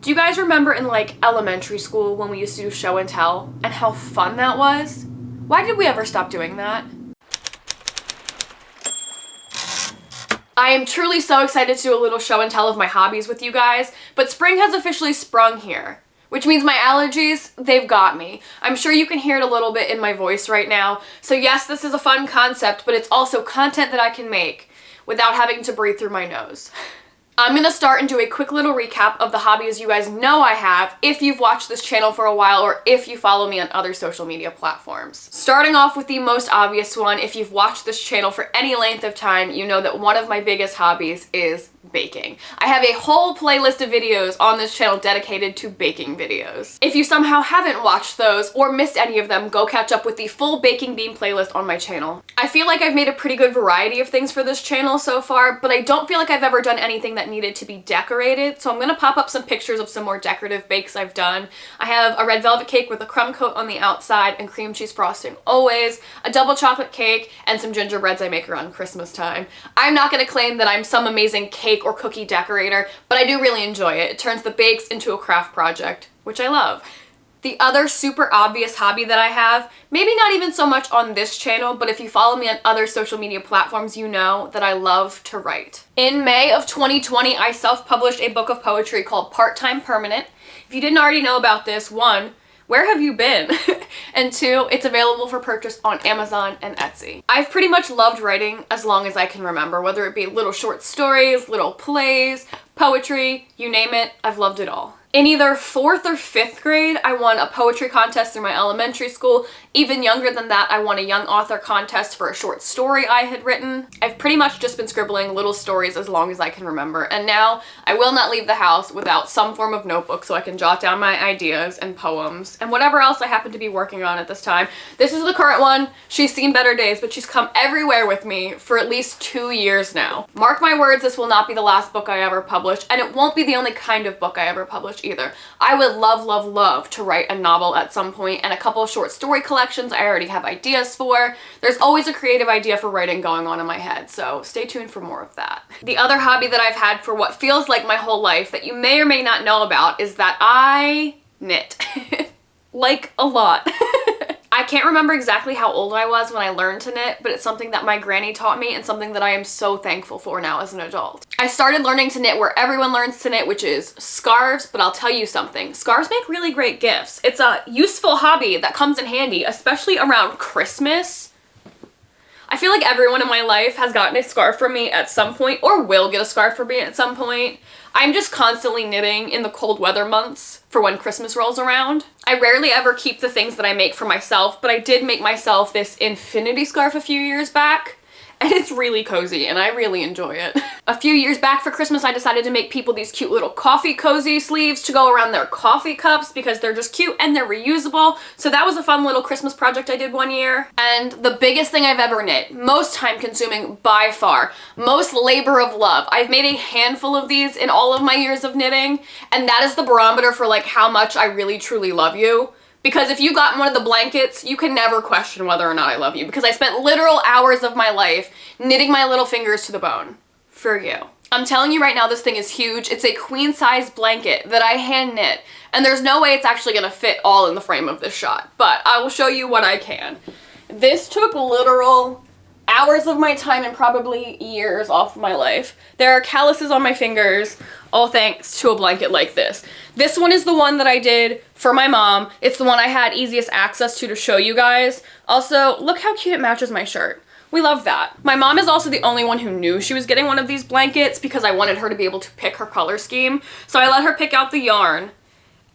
Do you guys remember in like elementary school when we used to do show and tell and how fun that was? Why did we ever stop doing that? I am truly so excited to do a little show and tell of my hobbies with you guys, but spring has officially sprung here, which means my allergies, they've got me. I'm sure you can hear it a little bit in my voice right now. So yes, this is a fun concept, but it's also content that I can make without having to breathe through my nose. I'm gonna start and do a quick little recap of the hobbies you guys know I have if you've watched this channel for a while or if you follow me on other social media platforms. Starting off with the most obvious one, if you've watched this channel for any length of time, you know that one of my biggest hobbies is baking. I have a whole playlist of videos on this channel dedicated to baking videos. If you somehow haven't watched those or missed any of them, go catch up with the full Baking Bean playlist on my channel. I feel like I've made a pretty good variety of things for this channel so far, but I don't feel like I've ever done anything that needed to be decorated, so I'm gonna pop up some pictures of some more decorative bakes I've done. I have a red velvet cake with a crumb coat on the outside and cream cheese frosting always, a double chocolate cake, and some gingerbreads I make around Christmas time. I'm not gonna claim that I'm some amazing cake or cookie decorator, but I do really enjoy it. It turns the bakes into a craft project, which I love. The other super obvious hobby that I have, maybe not even so much on this channel, but if you follow me on other social media platforms, you know that I love to write. In May of 2020, I self-published a book of poetry called Part-Time Permanent. If you didn't already know about this, one, where have you been? And two, it's available for purchase on Amazon and Etsy. I've pretty much loved writing as long as I can remember, whether it be little short stories, little plays, poetry, you name it, I've loved it all. In either 4th or 5th grade, I won a poetry contest through my elementary school. Even younger than that, I won a young author contest for a short story I had written. I've pretty much just been scribbling little stories as long as I can remember, and now I will not leave the house without some form of notebook so I can jot down my ideas and poems and whatever else I happen to be working on at this time. This is the current one. She's seen better days, but she's come everywhere with me for at least 2 years now. Mark my words, this will not be the last book I ever publish, and it won't be the only kind of book I ever publish either. I would love, love, love to write a novel at some point, and a couple of short story collections I already have ideas for. There's always a creative idea for writing going on in my head, so stay tuned for more of that. The other hobby that I've had for what feels like my whole life that you may or may not know about is that I knit. Like a lot. I can't remember exactly how old I was when I learned to knit, but it's something that my granny taught me and something that I am so thankful for now as an adult. I started learning to knit where everyone learns to knit, which is scarves, but I'll tell you something. Scarves make really great gifts. It's a useful hobby that comes in handy, especially around Christmas. I feel like everyone in my life has gotten a scarf from me at some point or will get a scarf from me at some point. I'm just constantly knitting in the cold weather months for when Christmas rolls around. I rarely ever keep the things that I make for myself, but I did make myself this infinity scarf a few years back. And it's really cozy and I really enjoy it. A few years back for Christmas, I decided to make people these cute little coffee cozy sleeves to go around their coffee cups because they're just cute and they're reusable. So that was a fun little Christmas project I did one year. And the biggest thing I've ever knit, most time consuming by far, most labor of love. I've made a handful of these in all of my years of knitting, and that is the barometer for like how much I really truly love you. Because if you got one of the blankets, you can never question whether or not I love you, because I spent literal hours of my life knitting my little fingers to the bone for you. I'm telling you right now, this thing is huge. It's a queen size blanket that I hand knit, and there's no way it's actually gonna fit all in the frame of this shot, but I will show you what I can. This took literal hours of my time and probably years off my life. There are calluses on my fingers, all thanks to a blanket like this. This one is the one that I did for my mom. It's the one I had easiest access to show you guys. Also, look how cute it matches my shirt. We love that. My mom is also the only one who knew she was getting one of these blankets because I wanted her to be able to pick her color scheme. So I let her pick out the yarn.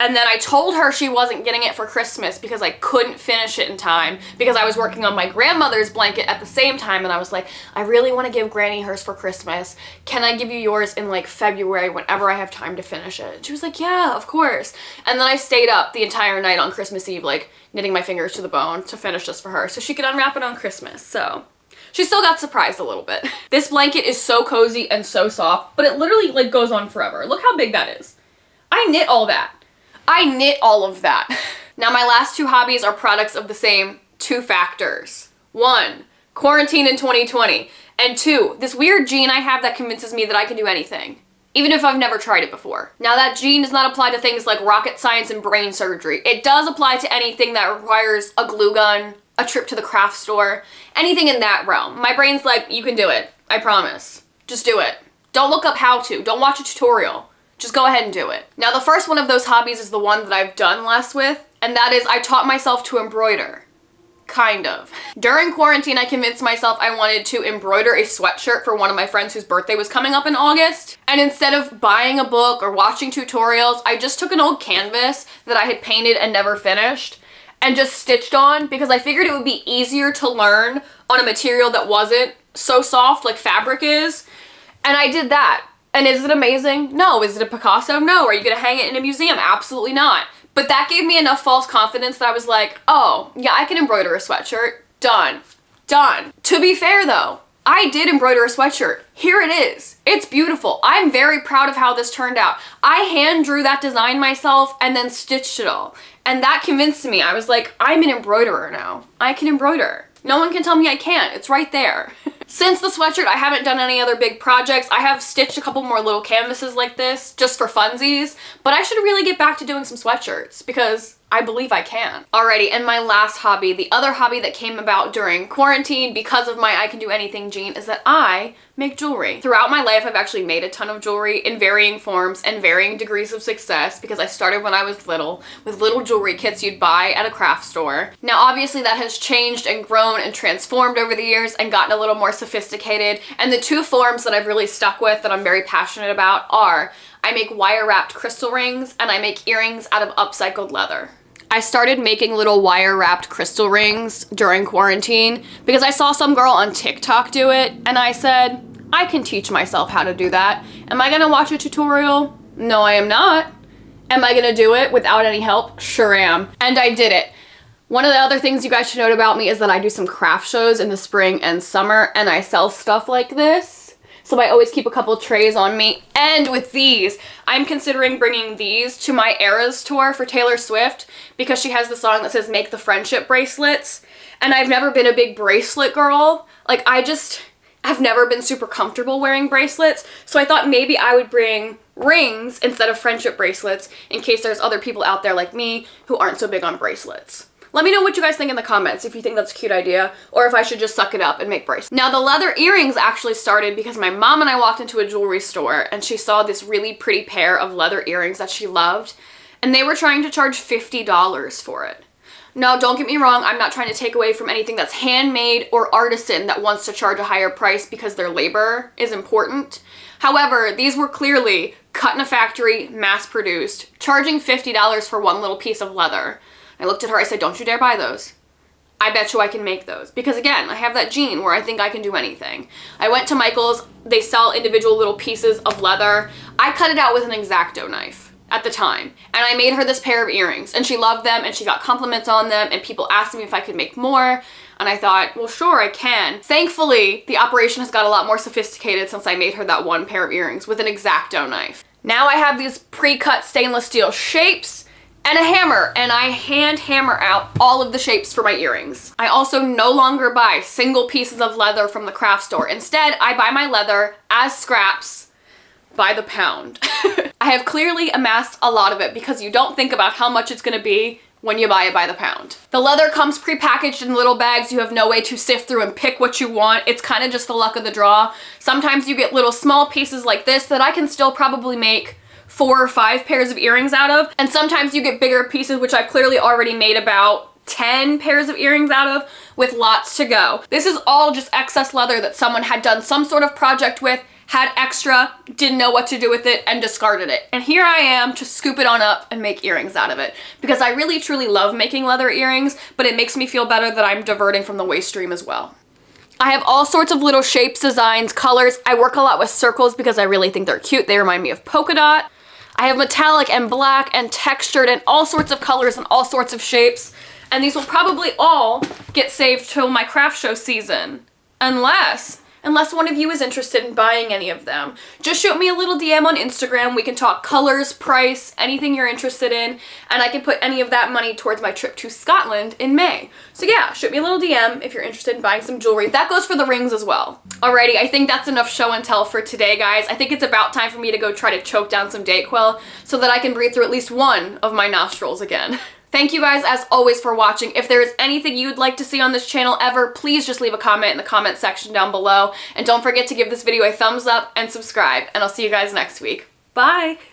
And then I told her she wasn't getting it for Christmas because I couldn't finish it in time because I was working on my grandmother's blanket at the same time, and I was like, I really want to give Granny hers for Christmas. Can I give you yours in like February whenever I have time to finish it? And she was like, yeah, of course. And then I stayed up the entire night on Christmas Eve like knitting my fingers to the bone to finish this for her so she could unwrap it on Christmas. So she still got surprised a little bit. This blanket is so cozy and so soft, but it literally like goes on forever. Look how big that is. I knit all that. I knit all of that. Now my last two hobbies are products of the same two factors. One, quarantine in 2020. And two, this weird gene I have that convinces me that I can do anything. even if I've never tried it before. Now that jean does not apply to things like rocket science and brain surgery. It does apply to anything that requires a glue gun, a trip to the craft store, anything in that realm. My brain's like, you can do it, I promise. Just do it. Don't look up how to, don't watch a tutorial. Just go ahead and do it. Now the first one of those hobbies is the one that I've done less with, and that is I taught myself to embroider. Kind of. During quarantine, I convinced myself I wanted to embroider a sweatshirt for one of my friends whose birthday was coming up in August. And instead of buying a book or watching tutorials, I just took an old canvas that I had painted and never finished and just stitched on because I figured it would be easier to learn on a material that wasn't so soft like fabric is. And I did that. And is it amazing? No. Is it a Picasso? No. Are you gonna hang it in a museum? Absolutely not. But that gave me enough false confidence that I was like, oh, yeah, I can embroider a sweatshirt. Done. Done. To be fair though, I did embroider a sweatshirt. Here it is. It's beautiful. I'm very proud of how this turned out. I hand drew that design myself and then stitched it all. And that convinced me. I was like, I'm an embroiderer now. I can embroider. No one can tell me I can't. It's right there. Since the sweatshirt, I haven't done any other big projects. I have stitched a couple more little canvases like this just for funsies, but I should really get back to doing some sweatshirts because I believe I can. Alrighty, and my last hobby, the other hobby that came about during quarantine because of my I can do anything gene is that I make jewelry. Throughout my life, I've actually made a ton of jewelry in varying forms and varying degrees of success because I started when I was little with little jewelry kits you'd buy at a craft store. Now, obviously that has changed and grown and transformed over the years and gotten a little more sophisticated. And the two forms that I've really stuck with that I'm very passionate about are I make wire wrapped crystal rings and I make earrings out of upcycled leather. I started making little wire wrapped crystal rings during quarantine because I saw some girl on TikTok do it and I said, I can teach myself how to do that. Am I gonna watch a tutorial? No, I am not. Am I gonna do it without any help? Sure am. And I did it. One of the other things you guys should note about me is that I do some craft shows in the spring and summer and I sell stuff like this. So I always keep a couple trays on me. And with these, I'm considering bringing these to my Eras tour for Taylor Swift because she has the song that says make the friendship bracelets. And I've never been a big bracelet girl. Like I've never been super comfortable wearing bracelets. So I thought maybe I would bring rings instead of friendship bracelets in case there's other people out there like me who aren't so big on bracelets. Let me know what you guys think in the comments if you think that's a cute idea or if I should just suck it up and make bracelets. Now the leather earrings actually started because my mom and I walked into a jewelry store and she saw this really pretty pair of leather earrings that she loved and they were trying to charge $50 for it. Now don't get me wrong, I'm not trying to take away from anything that's handmade or artisan that wants to charge a higher price because their labor is important. However, these were clearly cut in a factory, mass produced, charging $50 for one little piece of leather. I looked at her, I said, don't you dare buy those. I bet you I can make those. Because again, I have that gene where I think I can do anything. I went to Michael's, they sell individual little pieces of leather. I cut it out with an X-Acto knife at the time. And I made her this pair of earrings and she loved them and she got compliments on them and people asked me if I could make more. And I thought, well, sure, I can. Thankfully, the operation has got a lot more sophisticated since I made her that one pair of earrings with an X-Acto knife. Now I have these pre-cut stainless steel shapes and a hammer, and I hand hammer out all of the shapes for my earrings. I also no longer buy single pieces of leather from the craft store. Instead, I buy my leather as scraps by the pound. I have clearly amassed a lot of it because you don't think about how much it's gonna be when you buy it by the pound. The leather comes pre-packaged in little bags. You have no way to sift through and pick what you want. It's kind of just the luck of the draw. Sometimes you get little small pieces like this that I can still probably make 4 or 5 pairs of earrings out of. And sometimes you get bigger pieces, which I've clearly already made about 10 pairs of earrings out of with lots to go. This is all just excess leather that someone had done some sort of project with, had extra, didn't know what to do with it, and discarded it. And here I am to scoop it on up and make earrings out of it. Because I really truly love making leather earrings, but it makes me feel better that I'm diverting from the waste stream as well. I have all sorts of little shapes, designs, colors. I work a lot with circles because I really think they're cute. They remind me of polka dot. I have metallic and black and textured and all sorts of colors and all sorts of shapes. And these will probably all get saved till my craft show season. Unless unless one of you is interested in buying any of them. Just shoot me a little DM on Instagram. We can talk colors, price, anything you're interested in, and I can put any of that money towards my trip to Scotland in May. So yeah, shoot me a little DM if you're interested in buying some jewelry. That goes for the rings as well. Alrighty, I think that's enough show and tell for today, guys. I think it's about time for me to go try to choke down some Dayquil so that I can breathe through at least one of my nostrils again. Thank you guys, as always, for watching. If there is anything you'd like to see on this channel ever, please just leave a comment in the comment section down below. And don't forget to give this video a thumbs up and subscribe. And I'll see you guys next week. Bye!